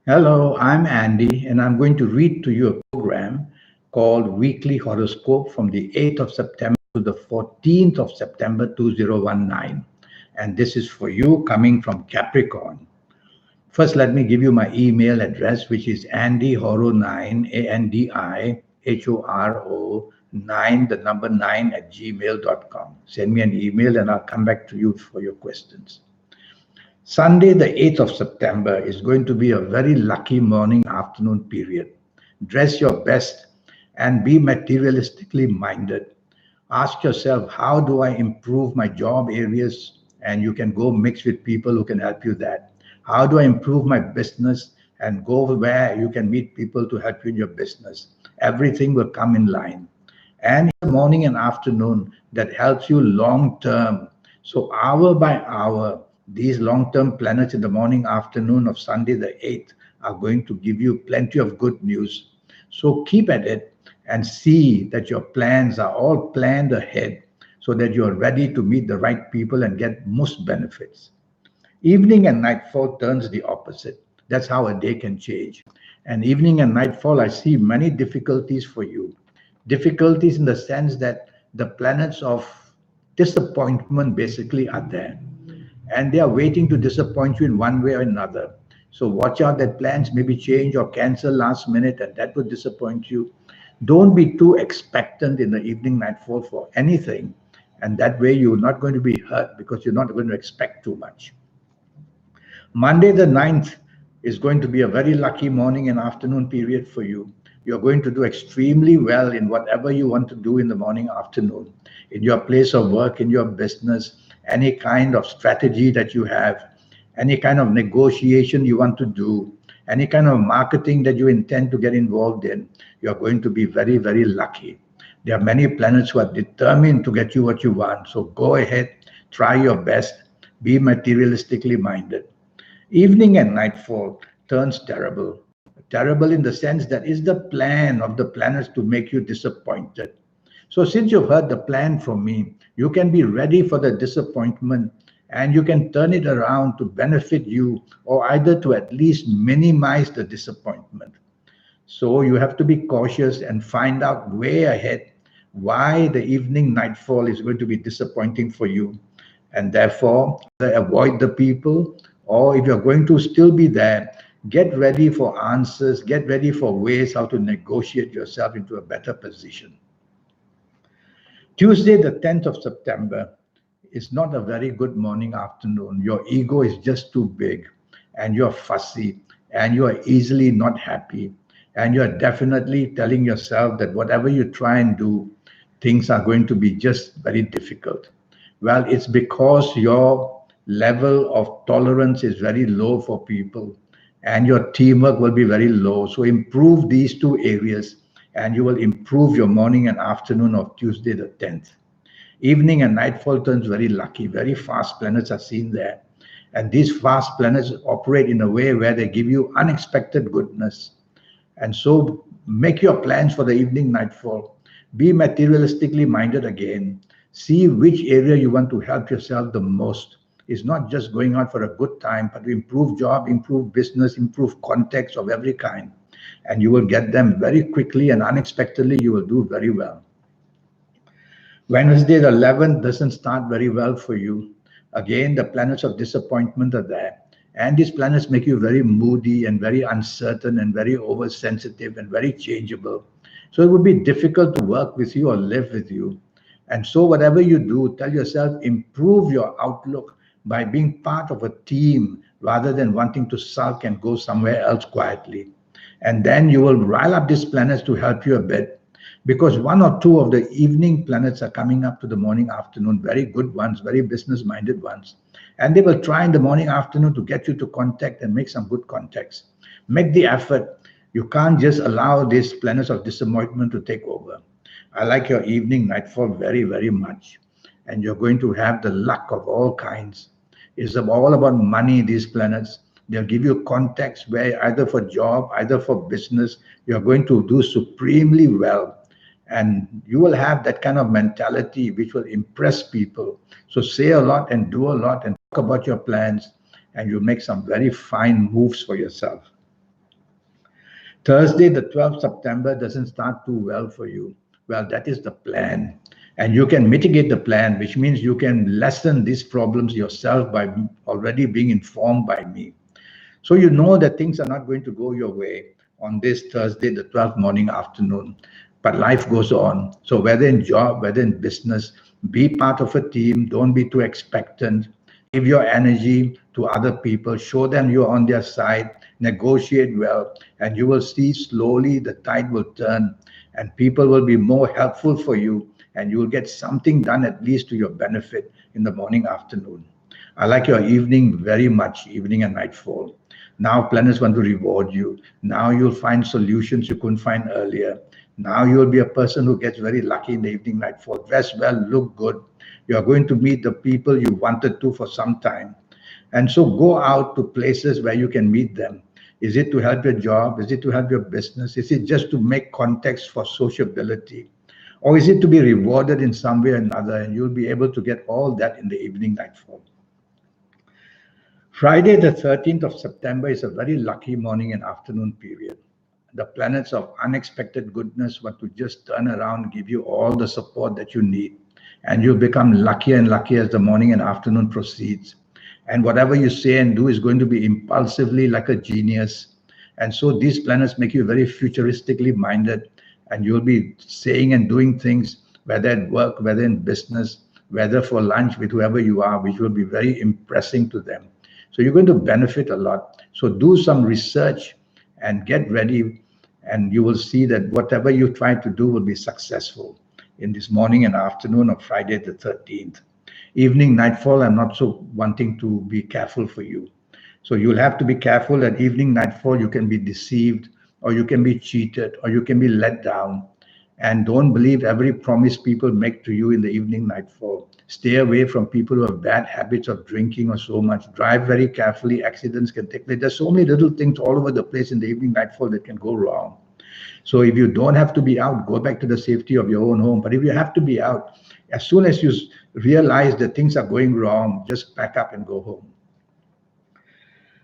Hello, I'm Andy, and I'm going to read to you a program called Weekly Horoscope from the 8th of September to the 14th of September 2019. And this is for you coming from Capricorn. First, let me give you my email address, which is andyhoro9, ANDIHORO 9, the number 9 at gmail.com. Send me an email and I'll come back to you for your questions. Sunday, the 8th of September, is going to be a very lucky morning afternoon period. Dress your best and be materialistically minded. Ask yourself, how do I improve my job areas? And you can go mix with people who can help you that. How do I improve my business? And go where you can meet people to help you in your business. Everything will come in line. And in the morning and afternoon, that helps you long term. So hour by hour, these long-term planets in the morning, afternoon of Sunday the 8th are going to give you plenty of good news. So keep at it and see that your plans are all planned ahead so that you're ready to meet the right people and get most benefits. Evening and nightfall turns the opposite. That's how a day can change. And evening and nightfall, I see many difficulties for you. Difficulties in the sense that the planets of disappointment basically are there. And they are waiting to disappoint you in one way or another. So watch out that plans maybe change or cancel last minute, and that would disappoint you. Don't be too expectant in the evening nightfall for anything. And that way you're not going to be hurt because you're not going to expect too much. Monday the 9th is going to be a very lucky morning and afternoon period for you. You're going to do extremely well in whatever you want to do in the morning, afternoon, in your place of work, in your business, any kind of strategy that you have, any kind of negotiation you want to do, any kind of marketing that you intend to get involved in. You're going to be very, very lucky. There are many planets who are determined to get you what you want. So go ahead, try your best, be materialistically minded. Evening and nightfall turns terrible. Terrible in the sense that is the plan of the planets to make you disappointed. So, since you've heard the plan from me, you can be ready for the disappointment and you can turn it around to benefit you or either to at least minimize the disappointment. So, you have to be cautious and find out way ahead why the evening nightfall is going to be disappointing for you. And therefore, either avoid the people, or if you're going to still be there, get ready for answers, get ready for ways how to negotiate yourself into a better position. Tuesday, the 10th of September, is not a very good morning, afternoon. Your ego is just too big, and you're fussy, and you are easily not happy. And you're definitely telling yourself that whatever you try and do, things are going to be just very difficult. Well, it's because your level of tolerance is very low for people and your teamwork will be very low. So improve these two areas and you will improve your morning and afternoon of Tuesday the 10th. Evening and nightfall turns very lucky. Very fast planets are seen there. And these fast planets operate in a way where they give you unexpected goodness. And so make your plans for the evening nightfall. Be materialistically minded again. See which area you want to help yourself the most. It's not just going out for a good time, but to improve job, improve business, improve contacts of every kind. And you will get them very quickly and unexpectedly, you will do very well. Wednesday, the 11th, doesn't start very well for you. Again, the planets of disappointment are there. And these planets make you very moody and very uncertain and very oversensitive and very changeable. So it would be difficult to work with you or live with you. And so, whatever you do, tell yourself, improve your outlook by being part of a team rather than wanting to sulk and go somewhere else quietly. And then you will rile up these planets to help you a bit because one or two of the evening planets are coming up to the morning afternoon, very good ones, very business minded ones. And they will try in the morning afternoon to get you to contact and make some good contacts. Make the effort. You can't just allow these planets of disappointment to take over. I like your evening nightfall very, very much. And you're going to have the luck of all kinds. It's all about money, these planets. They'll give you contacts where either for job, either for business, you're going to do supremely well. And you will have that kind of mentality which will impress people. So say a lot and do a lot and talk about your plans, and you'll make some very fine moves for yourself. Thursday, the 12th September, doesn't start too well for you. Well, that is the plan. And you can mitigate the plan, which means you can lessen these problems yourself by already being informed by me. So you know that things are not going to go your way on this Thursday, the 12th morning afternoon. But life goes on. So whether in job, whether in business, be part of a team. Don't be too expectant. Give your energy to other people. Show them you're on their side. Negotiate well. And you will see slowly the tide will turn and people will be more helpful for you. And you will get something done at least to your benefit in the morning, afternoon. I like your evening very much, evening and nightfall. Now planets want to reward you. Now you'll find solutions you couldn't find earlier. Now you'll be a person who gets very lucky in the evening, nightfall. Dress well, look good. You are going to meet the people you wanted to for some time. And so go out to places where you can meet them. Is it to help your job? Is it to help your business? Is it just to make context for sociability? Or is it to be rewarded in some way or another? And you'll be able to get all that in the evening, nightfall. Friday, the 13th of September, is a very lucky morning and afternoon period. The planets of unexpected goodness want to just turn around, give you all the support that you need. And you'll become luckier and luckier as the morning and afternoon proceeds. And whatever you say and do is going to be impulsively like a genius. And so these planets make you very futuristically minded. And you'll be saying and doing things, whether at work, whether in business, whether for lunch with whoever you are, which will be very impressing to them. So you're going to benefit a lot. So do some research and get ready, and you will see that whatever you try to do will be successful in this morning and afternoon of Friday the 13th. Evening, nightfall, I'm not so wanting to be careful for you. So you'll have to be careful at evening, nightfall. You can be deceived, or you can be cheated, or you can be let down. And don't believe every promise people make to you in the evening, nightfall. Stay away from people who have bad habits of drinking or so much. Drive very carefully. Accidents can take place. There's so many little things all over the place in the evening, nightfall that can go wrong. So if you don't have to be out, go back to the safety of your own home. But if you have to be out, as soon as you realize that things are going wrong, just pack up and go home.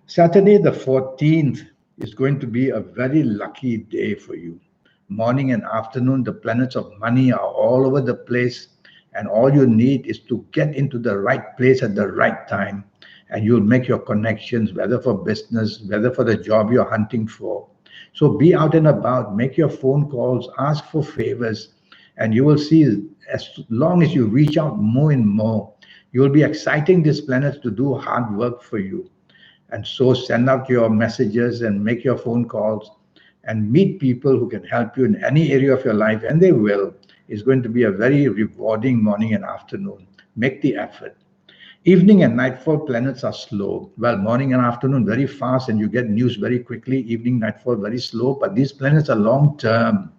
Saturday, the 14th, is going to be a very lucky day for you. Morning and afternoon, the planets of money are all over the place. And all you need is to get into the right place at the right time. And you'll make your connections, whether for business, whether for the job you're hunting for. So be out and about, make your phone calls, ask for favors. And you will see, as long as you reach out more and more, you'll be exciting these planets to do hard work for you. And so send out your messages and make your phone calls and meet people who can help you in any area of your life, and they will. It's going to be a very rewarding morning and afternoon. Make the effort. Evening and nightfall planets are slow. Well, morning and afternoon very fast and you get news very quickly. Evening, nightfall very slow, but these planets are long term.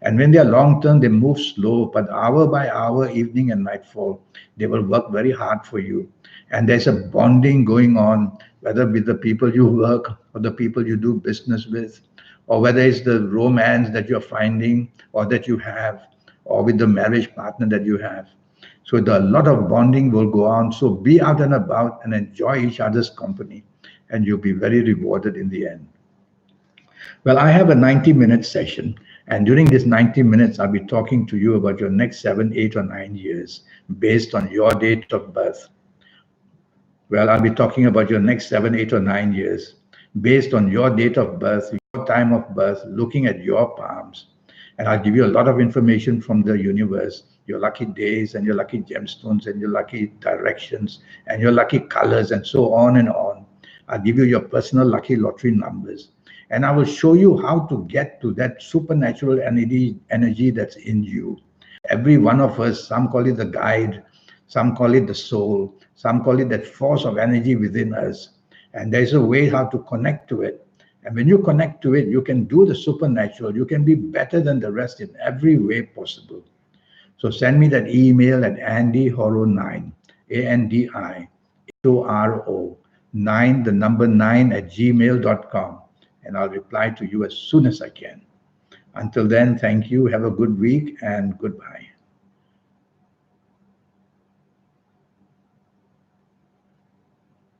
And when they are long term, they move slow, but hour by hour, evening and nightfall, they will work very hard for you. And there's a bonding going on, whether with the people you work or the people you do business with, or whether it's the romance that you're finding or that you have, or with the marriage partner that you have. So a lot of bonding will go on. So be out and about and enjoy each other's company, and you'll be very rewarded in the end. Well, I have a 90-minute session, and during this 90 minutes, I'll be talking to you about your next 7, 8, or 9 years based on your date of birth. Well, I'll be talking about your next 7, 8, or 9 years based on your date of birth, your time of birth, looking at your palms. And I'll give you a lot of information from the universe, your lucky days and your lucky gemstones and your lucky directions and your lucky colors and so on and on. I'll give you your personal lucky lottery numbers. And I will show you how to get to that supernatural energy that's in you. Every one of us, some call it the guide, some call it the soul, some call it that force of energy within us. And there's a way how to connect to it. And when you connect to it, you can do the supernatural. You can be better than the rest in every way possible. So send me that email at andyhoro9, ANDIHORO 9, the number 9 at gmail.com. And I'll reply to you as soon as I can. Until then, thank you. Have a good week and goodbye.